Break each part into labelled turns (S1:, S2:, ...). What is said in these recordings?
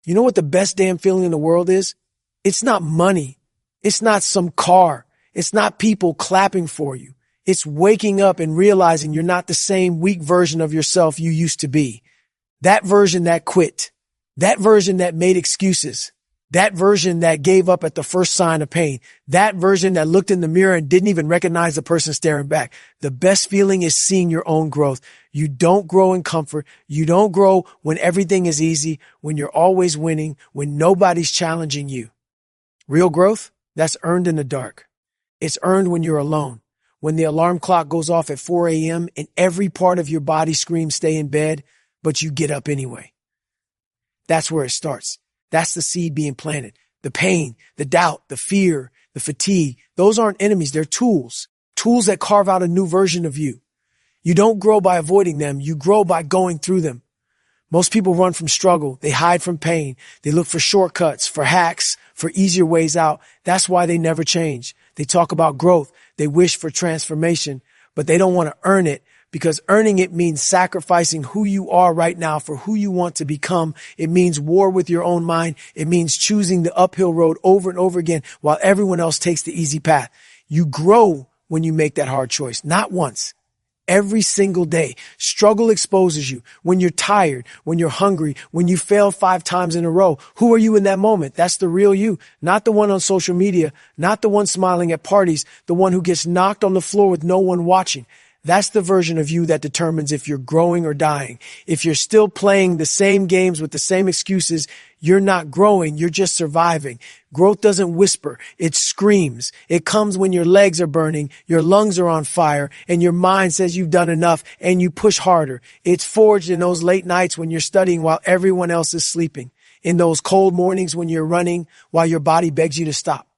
S1: You know what the best damn feeling in the world is? It's not money. It's not some car. It's not people clapping for you. It's waking up and realizing you're not the same weak version of yourself you used to be. That version that quit. That version that made excuses. That version that gave up at the first sign of pain. That version that looked in the mirror and didn't even recognize the person staring back. The best feeling is seeing your own growth. You don't grow in comfort. You don't grow when everything is easy, when you're always winning, when nobody's challenging you. Real growth, that's earned in the dark. It's earned when you're alone. When the alarm clock goes off at 4 a.m. and every part of your body screams stay in bed, but you get up anyway. That's where it starts. That's the seed being planted. The pain, the doubt, the fear, the fatigue, those aren't enemies. They're tools. Tools that carve out a new version of you. You don't grow by avoiding them. You grow by going through them. Most people run from struggle. They hide from pain. They look for shortcuts, for hacks, for easier ways out. That's why they never change. They talk about growth. They wish for transformation, but they don't want to earn it, because earning it means sacrificing who you are right now for who you want to become. It means war with your own mind. It means choosing the uphill road over and over again while everyone else takes the easy path. You grow when you make that hard choice, not once. Every single day, struggle exposes you. When you're tired, when you're hungry, when you fail 5 times in a row, who are you in that moment? That's the real you, not the one on social media, not the one smiling at parties, the one who gets knocked on the floor with no one watching. That's the version of you that determines if you're growing or dying. If you're still playing the same games with the same excuses, you're not growing, you're just surviving. Growth doesn't whisper, it screams. It comes when your legs are burning, your lungs are on fire, and your mind says you've done enough, and you push harder. It's forged in those late nights when you're studying while everyone else is sleeping. In those cold mornings when you're running while your body begs you to stop.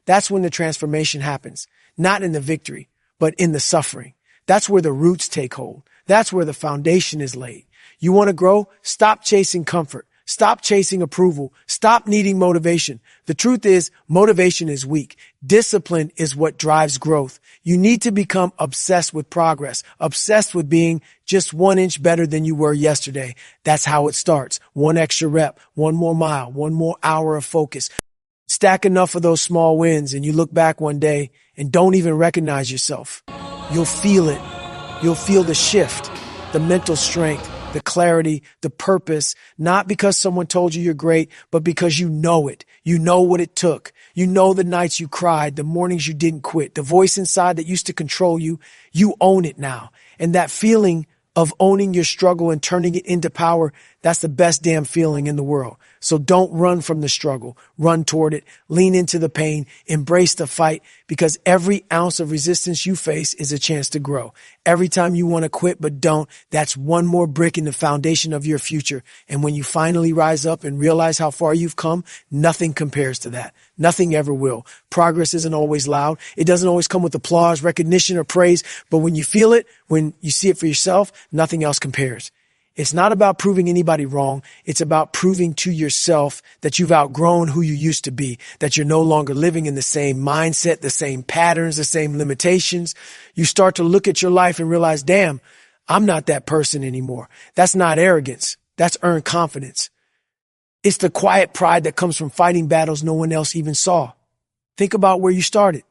S1: That's when the transformation happens. Not in the victory, but in the suffering. That's where the roots take hold. That's where the foundation is laid. You want to grow? Stop chasing comfort. Stop chasing approval. Stop needing motivation. The truth is, motivation is weak. Discipline is what drives growth. You need to become obsessed with progress, obsessed with being just 1 inch better than you were yesterday. That's how it starts. 1 extra rep, 1 more mile, 1 more hour of focus. Stack enough of those small wins and you look back one day and don't even recognize yourself. You'll feel it. You'll feel the shift, the mental strength, the clarity, the purpose, not because someone told you you're great, but because you know it. You know what it took. You know the nights you cried, the mornings you didn't quit, the voice inside that used to control you. You own it now. And that feeling of owning your struggle and turning it into power, that's the best damn feeling in the world. So don't run from the struggle. Run toward it. Lean into the pain. Embrace the fight, because every ounce of resistance you face is a chance to grow. Every time you want to quit but don't, that's one more brick in the foundation of your future. And when you finally rise up and realize how far you've come, nothing compares to that. Nothing ever will. Progress isn't always loud. It doesn't always come with applause, recognition, or praise. But when you feel it, when you see it for yourself, nothing else compares. It's not about proving anybody wrong. It's about proving to yourself that you've outgrown who you used to be, that you're no longer living in the same mindset, the same patterns, the same limitations. You start to look at your life and realize, damn, I'm not that person anymore. That's not arrogance. That's earned confidence. It's the quiet pride that comes from fighting battles no one else even saw. Think about where you started.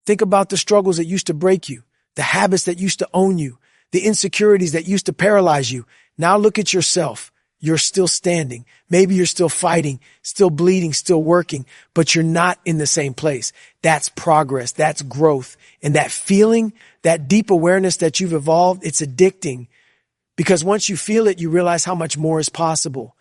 S1: Think about the struggles that used to break you, the habits that used to own you, the insecurities that used to paralyze you. Now look at yourself. You're still standing. Maybe you're still fighting, still bleeding, still working, but you're not in the same place. That's progress. That's growth. And that feeling, that deep awareness that you've evolved, it's addicting, because once you feel it, you realize how much more is possible.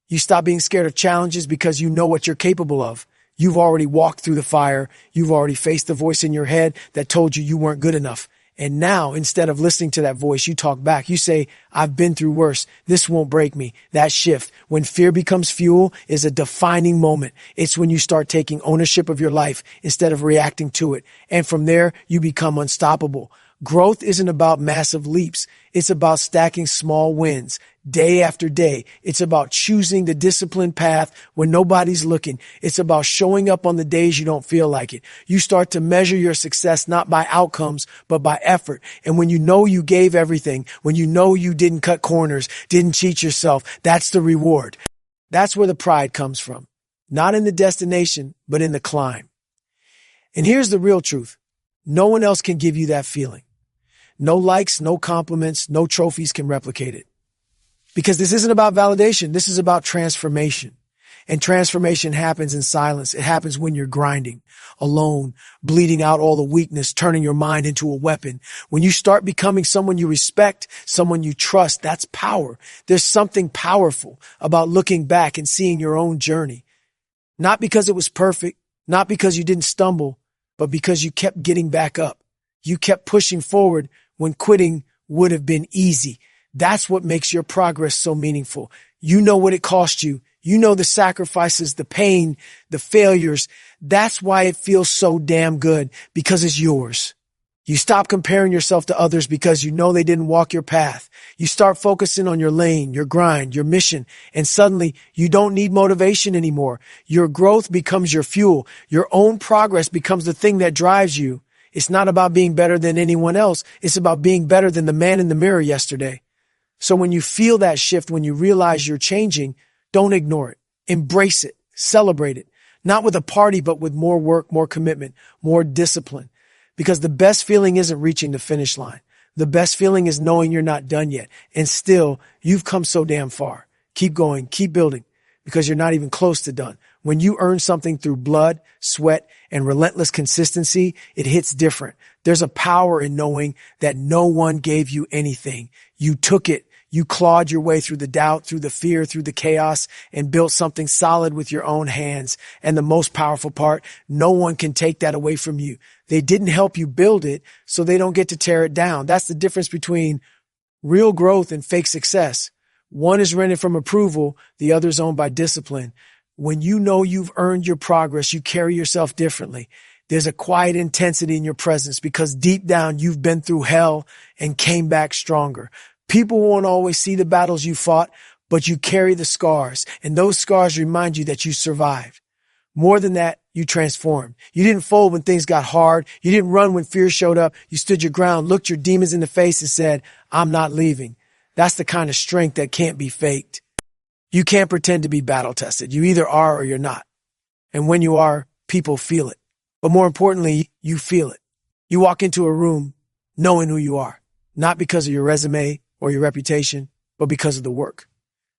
S1: You stop being scared of challenges because you know what you're capable of. You've already walked through the fire. You've already faced the voice in your head that told you weren't good enough. And now, instead of listening to that voice, you talk back. You say, I've been through worse. This won't break me. That shift, when fear becomes fuel, is a defining moment. It's when you start taking ownership of your life instead of reacting to it. And from there, you become unstoppable. Growth isn't about massive leaps. It's about stacking small wins day after day. It's about choosing the disciplined path when nobody's looking. It's about showing up on the days you don't feel like it. You start to measure your success not by outcomes, but by effort. And when you know you gave everything, when you know you didn't cut corners, didn't cheat yourself, that's the reward. That's where the pride comes from. Not in the destination, but in the climb. And here's the real truth. No one else can give you that feeling. No likes, no compliments, no trophies can replicate it. Because this isn't about validation. This is about transformation. And transformation happens in silence. It happens when you're grinding, alone, bleeding out all the weakness, turning your mind into a weapon. When you start becoming someone you respect, someone you trust, that's power. There's something powerful about looking back and seeing your own journey. Not because it was perfect, not because you didn't stumble, but because you kept getting back up. You kept pushing forward when quitting would have been easy. That's what makes your progress so meaningful. You know what it cost you. You know the sacrifices, the pain, the failures. That's why it feels so damn good, because it's yours. You stop comparing yourself to others because you know they didn't walk your path. You start focusing on your lane, your grind, your mission, and suddenly you don't need motivation anymore. Your growth becomes your fuel. Your own progress becomes the thing that drives you. It's not about being better than anyone else. It's about being better than the man in the mirror yesterday. So when you feel that shift, when you realize you're changing, don't ignore it. Embrace it. Celebrate it. Not with a party, but with more work, more commitment, more discipline. Because the best feeling isn't reaching the finish line. The best feeling is knowing you're not done yet. And still, you've come so damn far. Keep going, keep building, because you're not even close to done. When you earn something through blood, sweat, and relentless consistency, it hits different. There's a power in knowing that no one gave you anything. You took it. You clawed your way through the doubt, through the fear, through the chaos, and built something solid with your own hands. And the most powerful part, no one can take that away from you. They didn't help you build it, so they don't get to tear it down. That's the difference between real growth and fake success. One is rented from approval, the other is owned by discipline. When you know you've earned your progress, you carry yourself differently. There's a quiet intensity in your presence because deep down you've been through hell and came back stronger. People won't always see the battles you fought, but you carry the scars, and those scars remind you that you survived. More than that, you transformed. You didn't fold when things got hard. You didn't run when fear showed up. You stood your ground, looked your demons in the face, and said, I'm not leaving. That's the kind of strength that can't be faked. You can't pretend to be battle tested. You either are or you're not. And when you are, people feel it. But more importantly, you feel it. You walk into a room knowing who you are, not because of your resume or your reputation, but because of the work.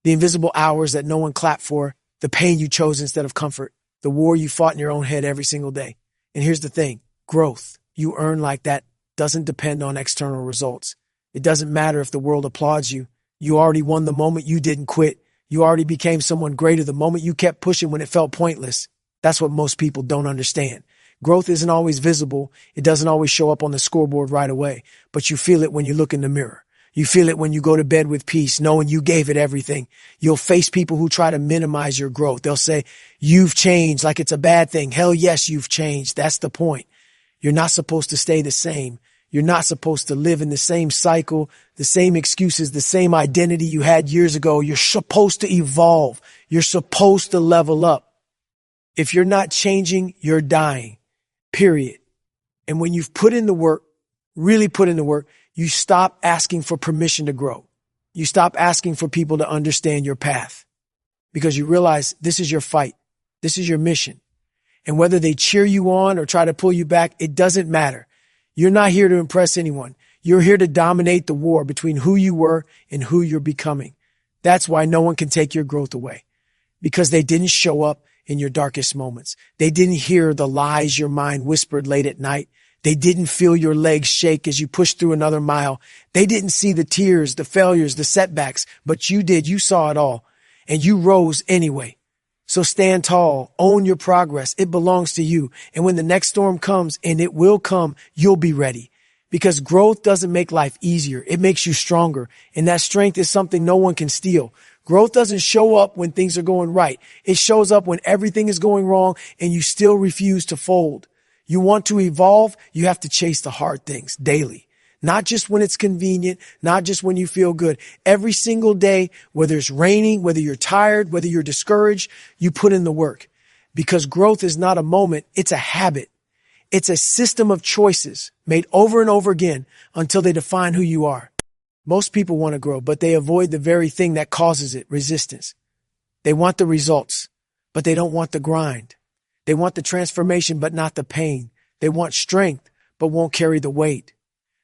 S1: The invisible hours that no one clapped for, the pain you chose instead of comfort, the war you fought in your own head every single day. And here's the thing, growth you earn like that doesn't depend on external results. It doesn't matter if the world applauds you. You already won the moment you didn't quit. You already became someone greater the moment you kept pushing when it felt pointless. That's what most people don't understand. Growth isn't always visible. It doesn't always show up on the scoreboard right away, but you feel it when you look in the mirror. You feel it when you go to bed with peace, knowing you gave it everything. You'll face people who try to minimize your growth. They'll say, you've changed, like it's a bad thing. Hell yes, you've changed. That's the point. You're not supposed to stay the same. You're not supposed to live in the same cycle, the same excuses, the same identity you had years ago. You're supposed to evolve. You're supposed to level up. If you're not changing, you're dying, period. And when you've put in the work, really put in the work, you stop asking for permission to grow. You stop asking for people to understand your path because you realize this is your fight. This is your mission. And whether they cheer you on or try to pull you back, it doesn't matter. You're not here to impress anyone. You're here to dominate the war between who you were and who you're becoming. That's why no one can take your growth away, because they didn't show up in your darkest moments. They didn't hear the lies your mind whispered late at night. They didn't feel your legs shake as you pushed through another mile. They didn't see the tears, the failures, the setbacks, but you did. You saw it all, and you rose anyway. So stand tall, own your progress. It belongs to you. And when the next storm comes, and it will come, you'll be ready. Because growth doesn't make life easier. It makes you stronger. And that strength is something no one can steal. Growth doesn't show up when things are going right. It shows up when everything is going wrong and you still refuse to fold. You want to evolve, you have to chase the hard things daily. Not just when it's convenient, not just when you feel good. Every single day, whether it's raining, whether you're tired, whether you're discouraged, you put in the work. Because growth is not a moment, it's a habit. It's a system of choices made over and over again until they define who you are. Most people want to grow, but they avoid the very thing that causes it, resistance. They want the results, but they don't want the grind. They want the transformation, but not the pain. They want strength, but won't carry the weight.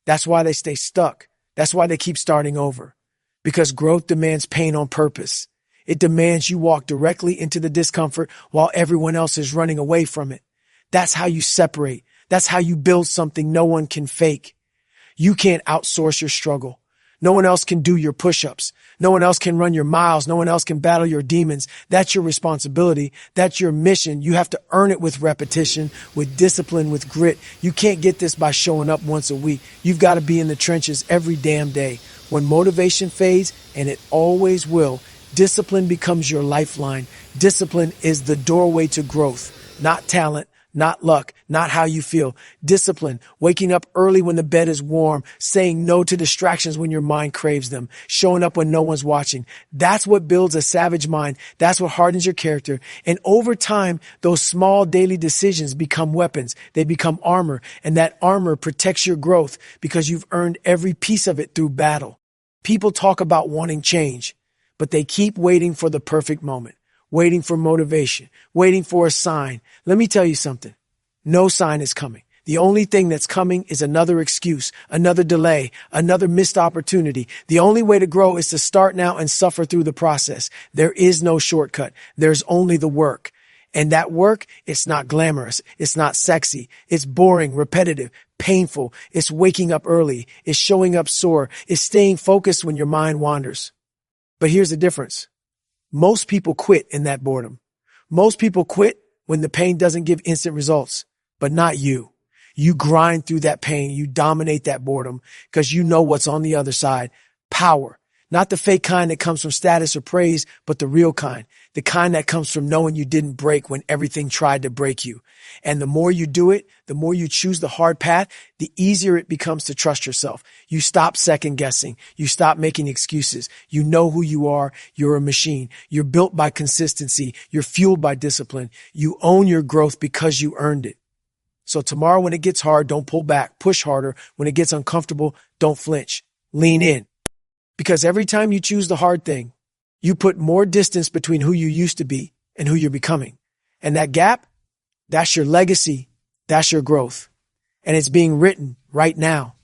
S1: That's why they stay stuck. That's why they keep starting over. Because growth demands pain on purpose. It demands you walk directly into the discomfort while everyone else is running away from it. That's how you separate. That's how you build something no one can fake. You can't outsource your struggle. No one else can do your push-ups. No one else can run your miles. No one else can battle your demons. That's your responsibility. That's your mission. You have to earn it with repetition, with discipline, with grit. You can't get this by showing up once a week. You've got to be in the trenches every damn day. When motivation fades, and it always will, discipline becomes your lifeline. Discipline is the doorway to growth, not talent, not luck, not how you feel. Discipline, waking up early when the bed is warm, saying no to distractions when your mind craves them, showing up when no one's watching. That's what builds a savage mind. That's what hardens your character. And over time, those small daily decisions become weapons. They become armor, and that armor protects your growth because you've earned every piece of it through battle. People talk about wanting change, but they keep waiting for the perfect moment. Waiting for motivation, waiting for a sign. Let me tell you something. No sign is coming. The only thing that's coming is another excuse, another delay, another missed opportunity. The only way to grow is to start now and suffer through the process. There is no shortcut. There's only the work. And that work, it's not glamorous. It's not sexy. It's boring, repetitive, painful. It's waking up early. It's showing up sore. It's staying focused when your mind wanders. But here's the difference. Most people quit in that boredom. Most people quit when the pain doesn't give instant results, but not you. You grind through that pain. You dominate that boredom because you know what's on the other side. Power. Not the fake kind that comes from status or praise, but the real kind. The kind that comes from knowing you didn't break when everything tried to break you. And the more you do it, the more you choose the hard path, the easier it becomes to trust yourself. You stop second guessing. You stop making excuses. You know who you are. You're a machine. You're built by consistency. You're fueled by discipline. You own your growth because you earned it. So tomorrow when it gets hard, don't pull back. Push harder. When it gets uncomfortable, don't flinch. Lean in. Because every time you choose the hard thing, you put more distance between who you used to be and who you're becoming. And that gap, that's your legacy. That's your growth. And it's being written right now.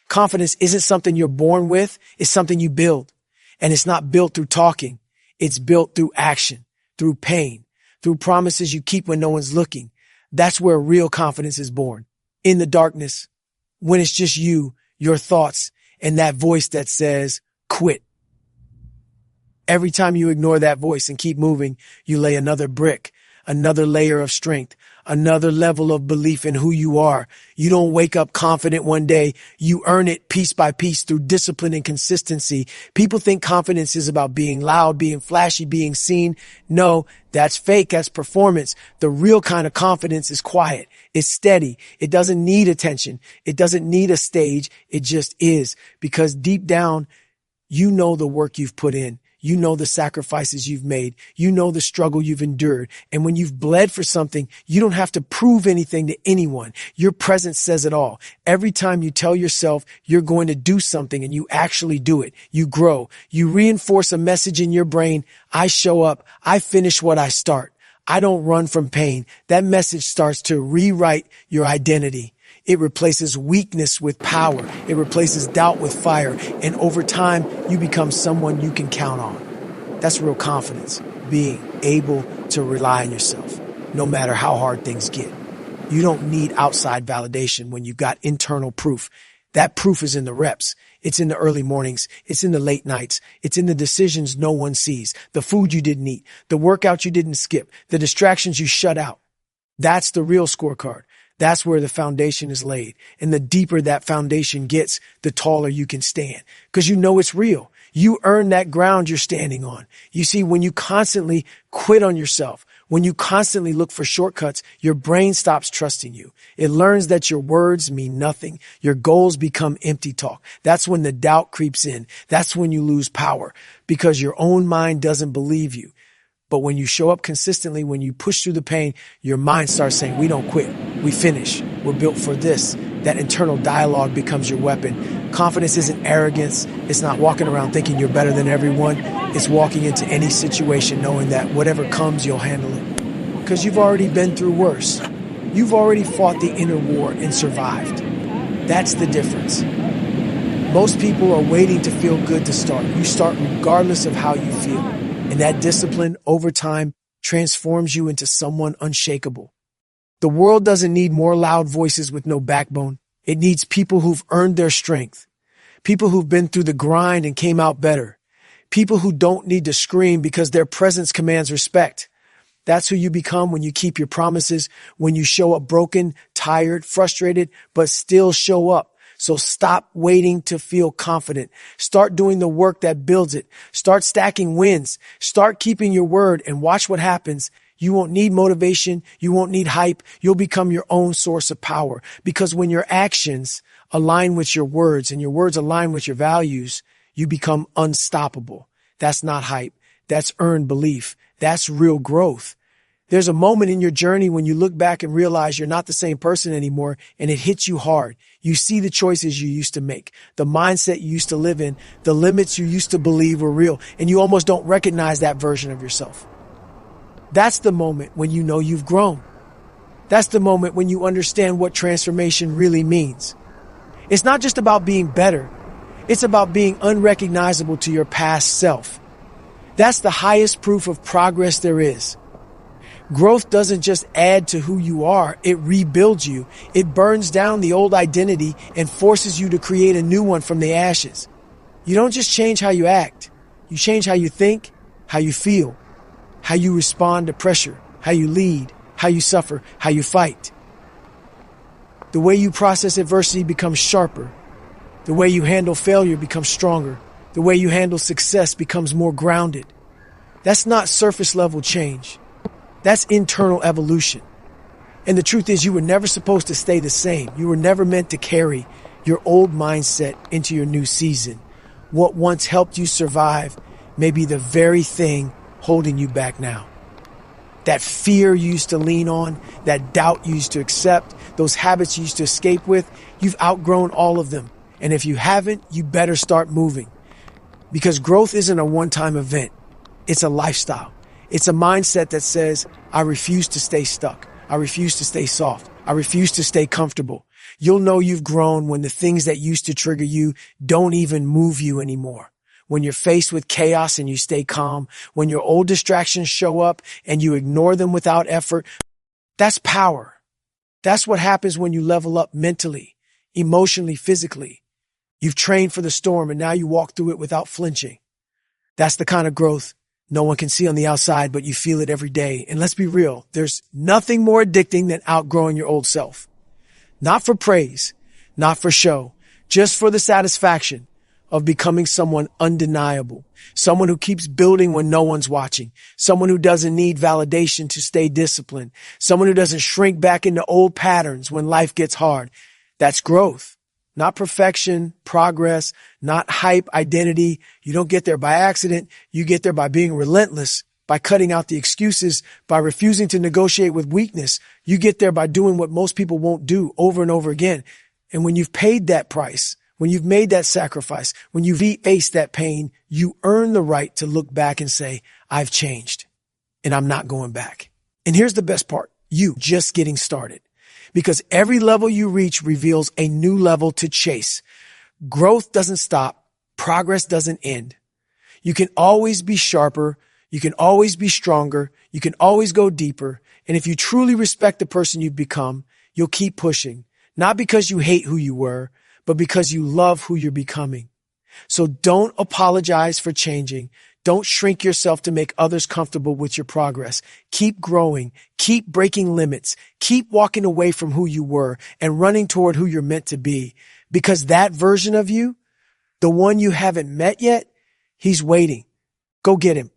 S1: Confidence isn't something you're born with. It's something you build. And it's not built through talking. It's built through action, through pain, through promises you keep when no one's looking. That's where real confidence is born. In the darkness, when it's just you, your thoughts, and that voice that says, quit. Every time you ignore that voice and keep moving, you lay another brick, another layer of strength, another level of belief in who you are. You don't wake up confident one day. You earn it piece by piece through discipline and consistency. People think confidence is about being loud, being flashy, being seen. No, that's fake. That's performance. The real kind of confidence is quiet. It's steady. It doesn't need attention. It doesn't need a stage. It just is. Because deep down, you know the work you've put in. You know the sacrifices you've made. You know the struggle you've endured. And when you've bled for something, you don't have to prove anything to anyone. Your presence says it all. Every time you tell yourself you're going to do something and you actually do it, you grow. You reinforce a message in your brain. I show up. I finish what I start. I don't run from pain. That message starts to rewrite your identity. It replaces weakness with power. It replaces doubt with fire. And over time, you become someone you can count on. That's real confidence, being able to rely on yourself, no matter how hard things get. You don't need outside validation when you've got internal proof. That proof is in the reps. It's in the early mornings. It's in the late nights. It's in the decisions no one sees, the food you didn't eat, the workout you didn't skip, the distractions you shut out. That's the real scorecard. That's where the foundation is laid. And the deeper that foundation gets, the taller you can stand. Because you know it's real. You earn that ground you're standing on. You see, when you constantly quit on yourself, when you constantly look for shortcuts, your brain stops trusting you. It learns that your words mean nothing. Your goals become empty talk. That's when the doubt creeps in. That's when you lose power because your own mind doesn't believe you. But when you show up consistently, when you push through the pain, your mind starts saying, we don't quit. We finish. We're built for this. That internal dialogue becomes your weapon. Confidence isn't arrogance. It's not walking around thinking you're better than everyone. It's walking into any situation knowing that whatever comes, you'll handle it. Because you've already been through worse. You've already fought the inner war and survived. That's the difference. Most people are waiting to feel good to start. You start regardless of how you feel. And that discipline over time transforms you into someone unshakable. The world doesn't need more loud voices with no backbone. It needs people who've earned their strength. People who've been through the grind and came out better. People who don't need to scream because their presence commands respect. That's who you become when you keep your promises, when you show up broken, tired, frustrated, but still show up. So stop waiting to feel confident. Start doing the work that builds it. Start stacking wins. Start keeping your word and watch what happens. You won't need motivation. You won't need hype. You'll become your own source of power. Because when your actions align with your words and your words align with your values, you become unstoppable. That's not hype. That's earned belief. That's real growth. There's a moment in your journey when you look back and realize you're not the same person anymore, and it hits you hard. You see the choices you used to make, the mindset you used to live in, the limits you used to believe were real, and you almost don't recognize that version of yourself. That's the moment when you know you've grown. That's the moment when you understand what transformation really means. It's not just about being better. It's about being unrecognizable to your past self. That's the highest proof of progress there is. Growth doesn't just add to who you are, it rebuilds you. It burns down the old identity and forces you to create a new one from the ashes. You don't just change how you act. You change how you think, how you feel, how you respond to pressure, how you lead, how you suffer, how you fight. The way you process adversity becomes sharper. The way you handle failure becomes stronger. The way you handle success becomes more grounded. That's not surface level change. That's internal evolution. And the truth is, you were never supposed to stay the same. You were never meant to carry your old mindset into your new season. What once helped you survive may be the very thing holding you back now. That fear you used to lean on, that doubt you used to accept, those habits you used to escape with, you've outgrown all of them. And if you haven't, you better start moving. Because growth isn't a one-time event. It's a lifestyle. It's a mindset that says, I refuse to stay stuck. I refuse to stay soft. I refuse to stay comfortable. You'll know you've grown when the things that used to trigger you don't even move you anymore. When you're faced with chaos and you stay calm, when your old distractions show up and you ignore them without effort, that's power. That's what happens when you level up mentally, emotionally, physically. You've trained for the storm and now you walk through it without flinching. That's the kind of growth no one can see on the outside, but you feel it every day. And let's be real, there's nothing more addicting than outgrowing your old self. Not for praise, not for show, just for the satisfaction of becoming someone undeniable, someone who keeps building when no one's watching, someone who doesn't need validation to stay disciplined, someone who doesn't shrink back into old patterns when life gets hard. That's growth, not perfection, progress, not hype, identity. You don't get there by accident. You get there by being relentless, by cutting out the excuses, by refusing to negotiate with weakness. You get there by doing what most people won't do over and over again. And when you've paid that price, when you've made that sacrifice, when you've faced that pain, you earn the right to look back and say, I've changed and I'm not going back. And here's the best part. You just getting started, because every level you reach reveals a new level to chase. Growth doesn't stop. Progress doesn't end. You can always be sharper. You can always be stronger. You can always go deeper. And if you truly respect the person you've become, you'll keep pushing, not because you hate who you were, but because you love who you're becoming. So don't apologize for changing. Don't shrink yourself to make others comfortable with your progress. Keep growing. Keep breaking limits. Keep walking away from who you were and running toward who you're meant to be. Because that version of you, the one you haven't met yet, he's waiting. Go get him.